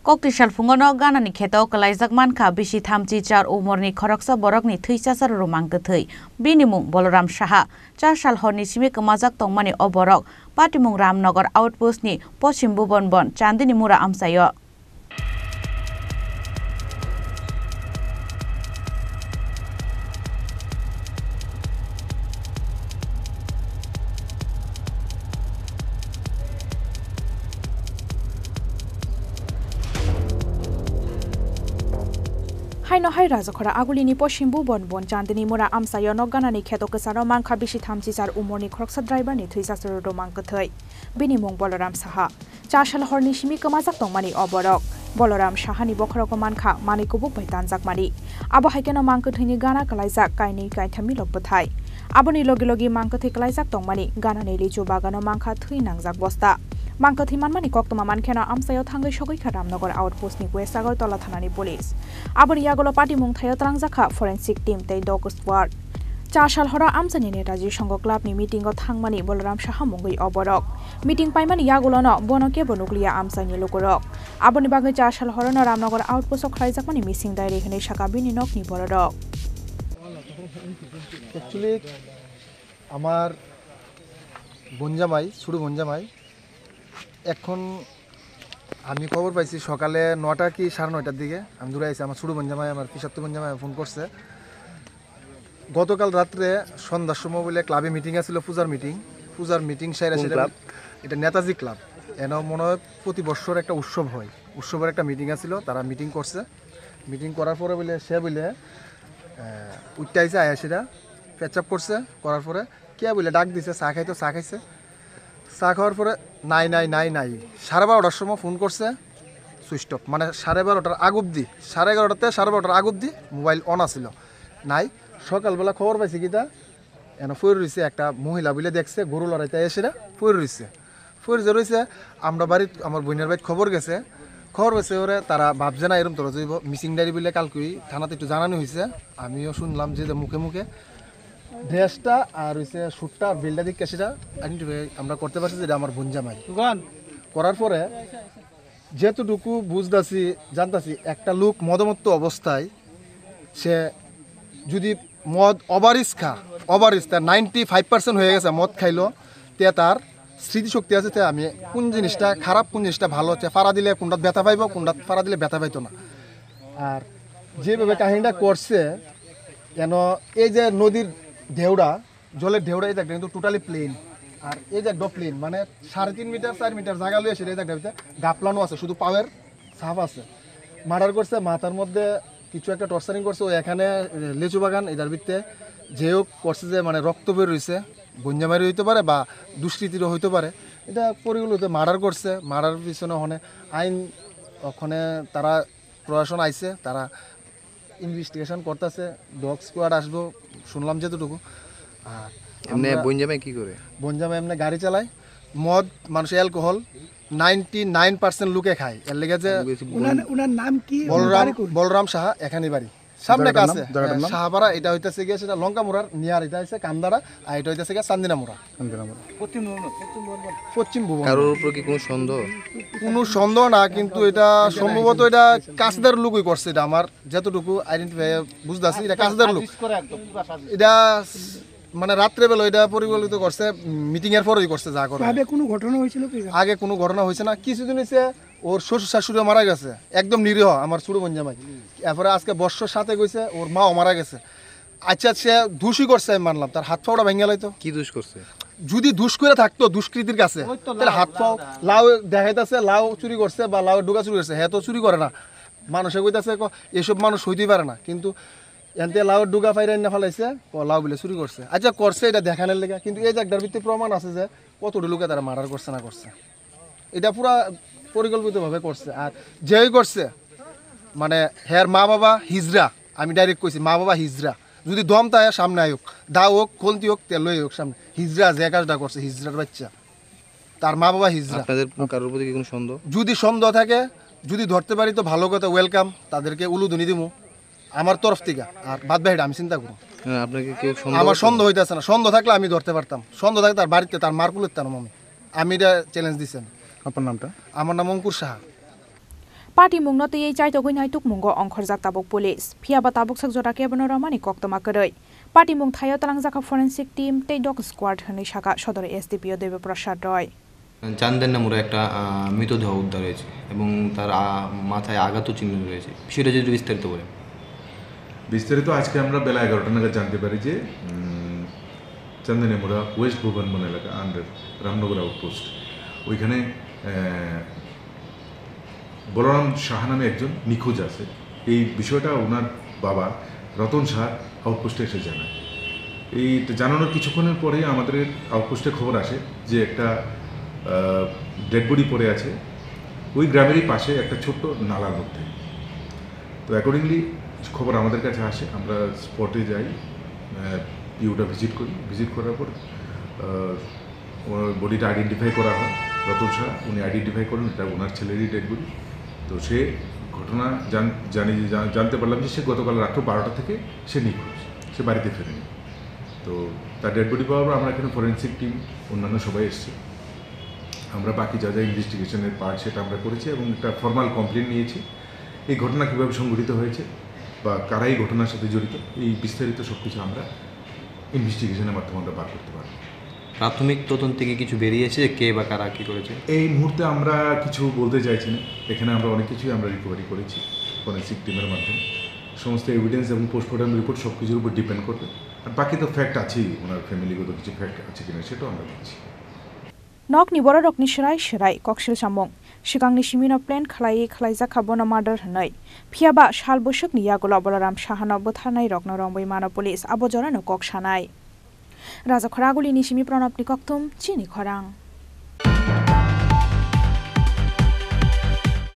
Koktisal Phungo Nok Ganani Kheto Kwlaijak Mankha Bisithamchichar Omarni Khoroksa Borokni Chacharuru Mangkwthowi Bini Mung Balaram Saha Chasal Horni Simi Kwmajak Tongmani Borok Patimung Ramnagar Outpost ni Pashim Bhubanban Chandini Mura Amchaio Haino hai rajakora agulini Pashim Bhubanban Chandini Mura Amchaio Nok Ganani Kheto Kwsano Mankha Bisithamchichar Omarni Khoroksa driver ni Chacharuru Mangkwthowi Bini Mung Balaram Saha Chasal Horni Simi Kwmajak Tongmani Borok Balaram Saha ni Bokhoroko Mankha Manikubu bai Tanjakmani Abo haikeno Mangkwthowi Gana Kwlaijak Kaini Kaithami Lokbothai Aboni logi logi Mangkwthowi Kwlaijak Tongmani Gana ni lichu bagano Mangkwthowi nangjak bosta Mangkwthowi manmani koktoma mankheno Amchaio thangai sogoi Ramnagar Outpost ni West Agartala thanani police Aboni yagolo Patimung Thaio trangjaka forensic team tei dog squad Chasal hora Amchani Netaji Songo club ni meeting o thangmani Balaram Saha mungui Borok meeting paimani yagolo no bonoke bonukliya Amchaini lokorok Aboni bagai Chasal hora no Ramnagar Outpost o Kwlaijak mani missing diary hene Saka Bini Nok ni Borok Actually amar bonjamai suru bonjamai এখন আমি খবর পাইছি সকালে 9টা কি 9:30টার দিকে আমি দূরে আইছি আমার ছোট বঞ্জামাই আমার পিসাত্ত বঞ্জামাই ফোন করছে গতকাল রাতে সন্ধ্যার সময় বলে ক্লাবে মিটিং আছিল পূজার মিটিং সাইরা সেটা এটা নেতাজি ক্লাব এনো মনে হয় প্রতি বছর একটা উৎসব হয় উৎসবের একটা মিটিং আছিল তারা মিটিং করছে মিটিং করার পরে বলে সে বলে উঠতে আইছে আয়া সেটা পেচাপ করছে করার পরে কে বলে ডাক দিছে চা খাইতো চা খাইছে চা খাওয়ার পরে নাই 12:30টার সময় ফোন করছে সুইচ অফ মানে 12:30টার আগ অবধি 11:30তে 12:30টার আগ অবধি মোবাইল অন আছিল নাই সকালবেলা খবর পাইছি কিটা এনে ফইর রইছে একটা মহিলা বলে দেখছে গরু লড়াইতে এসে ফইর রইছে আমরা বাড়িত আমার বোনের বাড়িতে খবর গেছে ওরে তারা ভাবছে না এরকম তোরা যাইব মিসিং ডায়েরি বলে কালকে থানাতে একটু জানানো হয়েছে আমিও শুনলাম যে মুখে ড্রেসটা আর হইছে শুটটা আর বিলটা দিকে সেটা আইডেন্টিফাই আমরা করতে পারছি যে এটা আমার বোনজামাই করার পরে যেতটুকু বুঝতাছি জানতাছি একটা লোক মদমত্ত অবস্থায় সে যদি মদ ওভারিস তার 95% হয়ে গেছে মদ খাইলো তে তার স্মৃতিশক্তি আছে তে আমি কোন জিনিসটা খারাপ কোন জিনিসটা ভালো হচ্ছে ফাড়া দিলে কোনটা ব্যথা পাইব কোনটা ফাড়া দিলে ব্যথা পাইতো না আর যেভাবে কাহিনীটা করছে কেন এই যে নদীর ঢেউড়া জলের ঢেউড়া এই জায়গাটা কিন্তু টোটালি প্লেন আর এই জায়গাটা প্লেন মানে 3.5 মিটার 4 মিটার জায়গা লয়ে এসে এই জায়গাটা গাপলানো আছে শুধু পাওয়ার সাফ আছে মার্ডার করছে মাথার মধ্যে কিছু একটা টর্চারিং করছে ওই এখানে লিচু বাগান এটার ভিতরে যেও করছে যে মানে রক্ত বের হইছে বঞ্জামারি হইতে পারে বা দুষ্কৃতিরও হইতে পারে এটা পরিগুলোতে মার্ডার করছে মার্ডার পিছনে ওখানে আইন ওখানে তারা প্রশাসন আইছে তারা ইনভেস্টিগেশন করতেছে ডগ স্কোয়াড আসবো শুনলাম যেতটুকু আর এমনি বঞ্জামাই কি করে বঞ্জামাই এমনি গাড়ি চালায় মদ মানুষের অ্যালকোহল 99% লোকে খায় এর লেগে যে ওনার নাম কি বলরাম সাহা এখানে বাড়ি সামনে কাছে সাহাপাড়া এটা হইতেছে গিয়ে সেটা লঙ্কা মুরার নিয়ার এটা হইছে কামদারা আর এটা হইতেছে গিয়ে চান্দিনা মুরা পশ্চিম ভুবন কারোর উপর কি কোনো সন্দেহ না কিন্তু এটা সম্ভবত এটা কাছদার লোকই করছে এটা আমার যতটুকু আইডেন্টিফাই বুঝতেছি এটা কাছদার লোক এটা মানে রাত্রে বেলা এটা পরিকল্পিত করছে মিটিং এর পরেই করছে যা করে আগে কোনো ঘটনা হয়েছিল কি আগে কোনো ঘটনা হয়েছে না কিছুদিন হয়েছে ওর শ্বশুর শাশুড়ি মারা গেছে একদম নিরীহ আমার ছোট বঞ্জামাই এরপরে আজকে বর্ষর সাথে গেছে ওর মাও মারা গেছে আচ্ছা সে দোষী করছে আমি মানলাম তার হাত পাওটা ভেঙে লাইতো কি দোষ করছে যদি দুষ করে থাকতো দুষ্কৃতির কাছে তাহলে হাত পাও লাউ দেখাইতেছে লাউ চুরি করছে বা লাউ ডুকা চুরি করছে হ্যাঁ তো চুরি করে না মানুষে কইতাছে এসব মানুষ হইতেই পারে না কিন্তু এনতে লাউ ডুগা ফাইরা না ফেলাইছে লাউ বলে চুরি করছে আচ্ছা করছে এটা দেখানোর লেগে কিন্তু এই জায়গাটার ভিত্তি প্রমাণ আছে যে কতটি লোকে তারা মার্ডার করছে না করছে এটা পুরা পরিকল্পিতভাবে করছে আর যেই করছে মানে হের মা বাবা হিজরা আমি ডাইরেক্ট কইছি মা বাবা হিজরা যদি দম তাই সামনে আয়োক দা হোক খলতি হোক তেল হোক সামনে হিজরা যে কাজটা করছে হিজরার বাচ্চা তার মা বাবা হিজরা আপনাদের কারোর প্রতি কোনো সন্দেহ যদি সন্দেহ থাকে যদি ধরতে পারি তো ভালো কথা ওয়েলকাম তাদেরকে উলুধুনি দিমু আমার তরফ থেকে আর বাদ বাহিটা আমি চিন্তা করব আপনাকে কেউ আমার সন্দেহ হইতেছে না সন্দেহ থাকলে আমি ধরতে পারতাম সন্দেহ থাকে তার বাড়িতে তার মারকুলের তার আমি এটা চ্যালেঞ্জ দিছেন আপনার নামটা আমার নাম অঙ্কুর Saha Patimung no tei chai to gunai tuk mungo ongkhorjak tabuk police phiaba tabuk sakjora kebono ramani koktoma koroi Patimung thayo talangjaka forensic team tei dog squad hini shaka sodor SDPO Debe Prasad Roy চান্দের নামে একটা মৃতদেহ উদ্ধার হয়েছে এবং তার মাথায় আঘাত চিহ্ন রয়েছে সেটা যদি বিস্তারিত বলেন বিস্তারিত আজকে আমরা বেলা 11টা নাগাদ জানতে পারি যে চন্দনে মুরা ওয়েস্ট ভুবনবন এলাকা আন্ডার রামনগর আউটপোস্ট ওইখানে বলরাম সাহা নামে একজন নিখোঁজ আছে এই বিষয়টা ওনার বাবা রতন সাহা আউটপোস্টে এসে জানায় এই জানানোর কিছুক্ষণের পরে আমাদের আউটপোস্টে খবর আসে যে একটা ডেড বডি পড়ে আছে ওই গ্রামেরই পাশে একটা ছোট্ট নালার মধ্যে তো অ্যাকর্ডিংলি খবর আমাদের কাছে আসে আমরা স্পটে যাই পিউটা ভিজিট করার পর বডিটা আইডেন্টিফাই করা হয় রতন শাহ উনি আইডেন্টিফাই করেন এটা ওনার ছেলেরই ডেড বডি তো সে ঘটনা জানতে পারলাম যে সে গতকাল রাত্র 12টা থেকে সে নিখোঁজ সে বাড়িতে ফেরেনি তো তার ডেড বডি পাওয়ার পর আমরা এখানে ফরেন্সিক টিম অন্যান্য সবাই এসছে আমরা বাকি যা যা ইনভেস্টিগেশনের পার্ট সেটা আমরা করেছি এবং একটা ফর্মাল কমপ্লেন নিয়েছি এই ঘটনা কীভাবে সংঘটিত হয়েছে বা কারা এই ঘটনার সাথে জড়িত এই বিস্তারিত সব কিছু আমরা ইনভেস্টিগেশনের মাধ্যমে আমরা বার করতে পারব প্রাথমিক তদন্ত থেকে কিছু বেরিয়েছে কে বা কারা কী করেছে এই মুহূর্তে আমরা কিছু বলতে চাইছি না এখানে আমরা অনেক কিছুই আমরা রিকভারি করেছি ফরেন্সিক টিমের মাধ্যমে সমস্ত এভিডেন্স এবং পোস্টমর্টম রিপোর্ট সব কিছুর উপর ডিপেন্ড করবে আর বাকি তো ফ্যাক্ট আছেই ওনার ফ্যামিলিগত কিছু ফ্যাক্ট আছে কিনা সেটাও আমরা বলছি Nok ni Borok ni shirai koksil samung Shikang ni Simi no plan Kwlaijak Mankha murder hanai phiaba shal boshok ni yagola Balaram Saha no bothanai rokno rongbai mano police abojora no kok sanai Raja Khoraguli ni Simi pranop ni koktum chini khorang